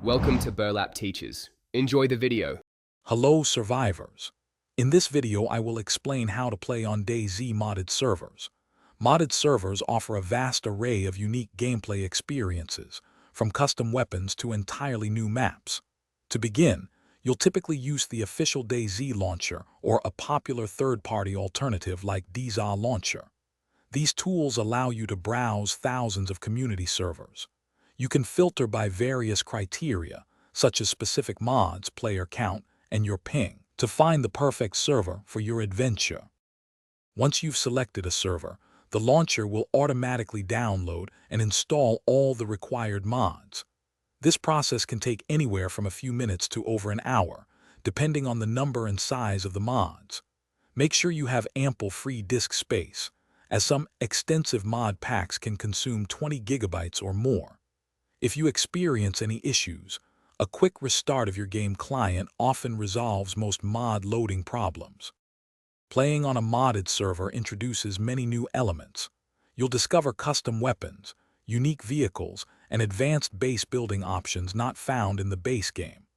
Welcome to Burlap Teachers. Enjoy the video. Hello, survivors. In this video, I will explain how to play on DayZ modded servers. Modded servers offer a vast array of unique gameplay experiences, from custom weapons to entirely new maps. To begin, you'll typically use the official DayZ launcher or a popular third-party alternative like DayZ launcher. These tools allow you to browse thousands of community servers. You can filter by various criteria, such as specific mods, player count, and your ping, to find the perfect server for your adventure. Once you've selected a server, the launcher will automatically download and install all the required mods. This process can take anywhere from a few minutes to over an hour, depending on the number and size of the mods. Make sure you have ample free disk space, as some extensive mod packs can consume 20 gigabytes or more. If you experience any issues, a quick restart of your game client often resolves most mod loading problems. Playing on a modded server introduces many new elements. You'll discover custom weapons, unique vehicles, and advanced base building options not found in the base game.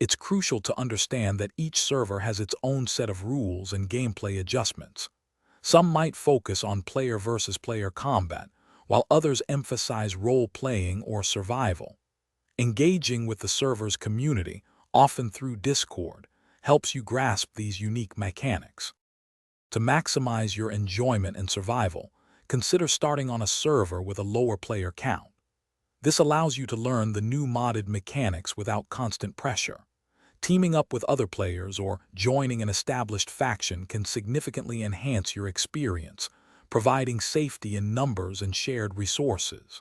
It's crucial to understand that each server has its own set of rules and gameplay adjustments. Some might focus on player versus player combat, while others emphasize role-playing or survival. Engaging with the server's community, often through Discord, helps you grasp these unique mechanics. To maximize your enjoyment and survival, consider starting on a server with a lower player count. This allows you to learn the new modded mechanics without constant pressure. Teaming up with other players or joining an established faction can significantly enhance your experience, providing safety in numbers and shared resources.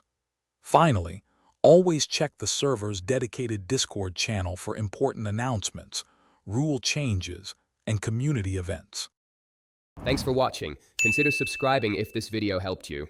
Finally, always check the server's dedicated Discord channel for important announcements, rule changes, and community events. Thanks for watching. Consider subscribing if this video helped you.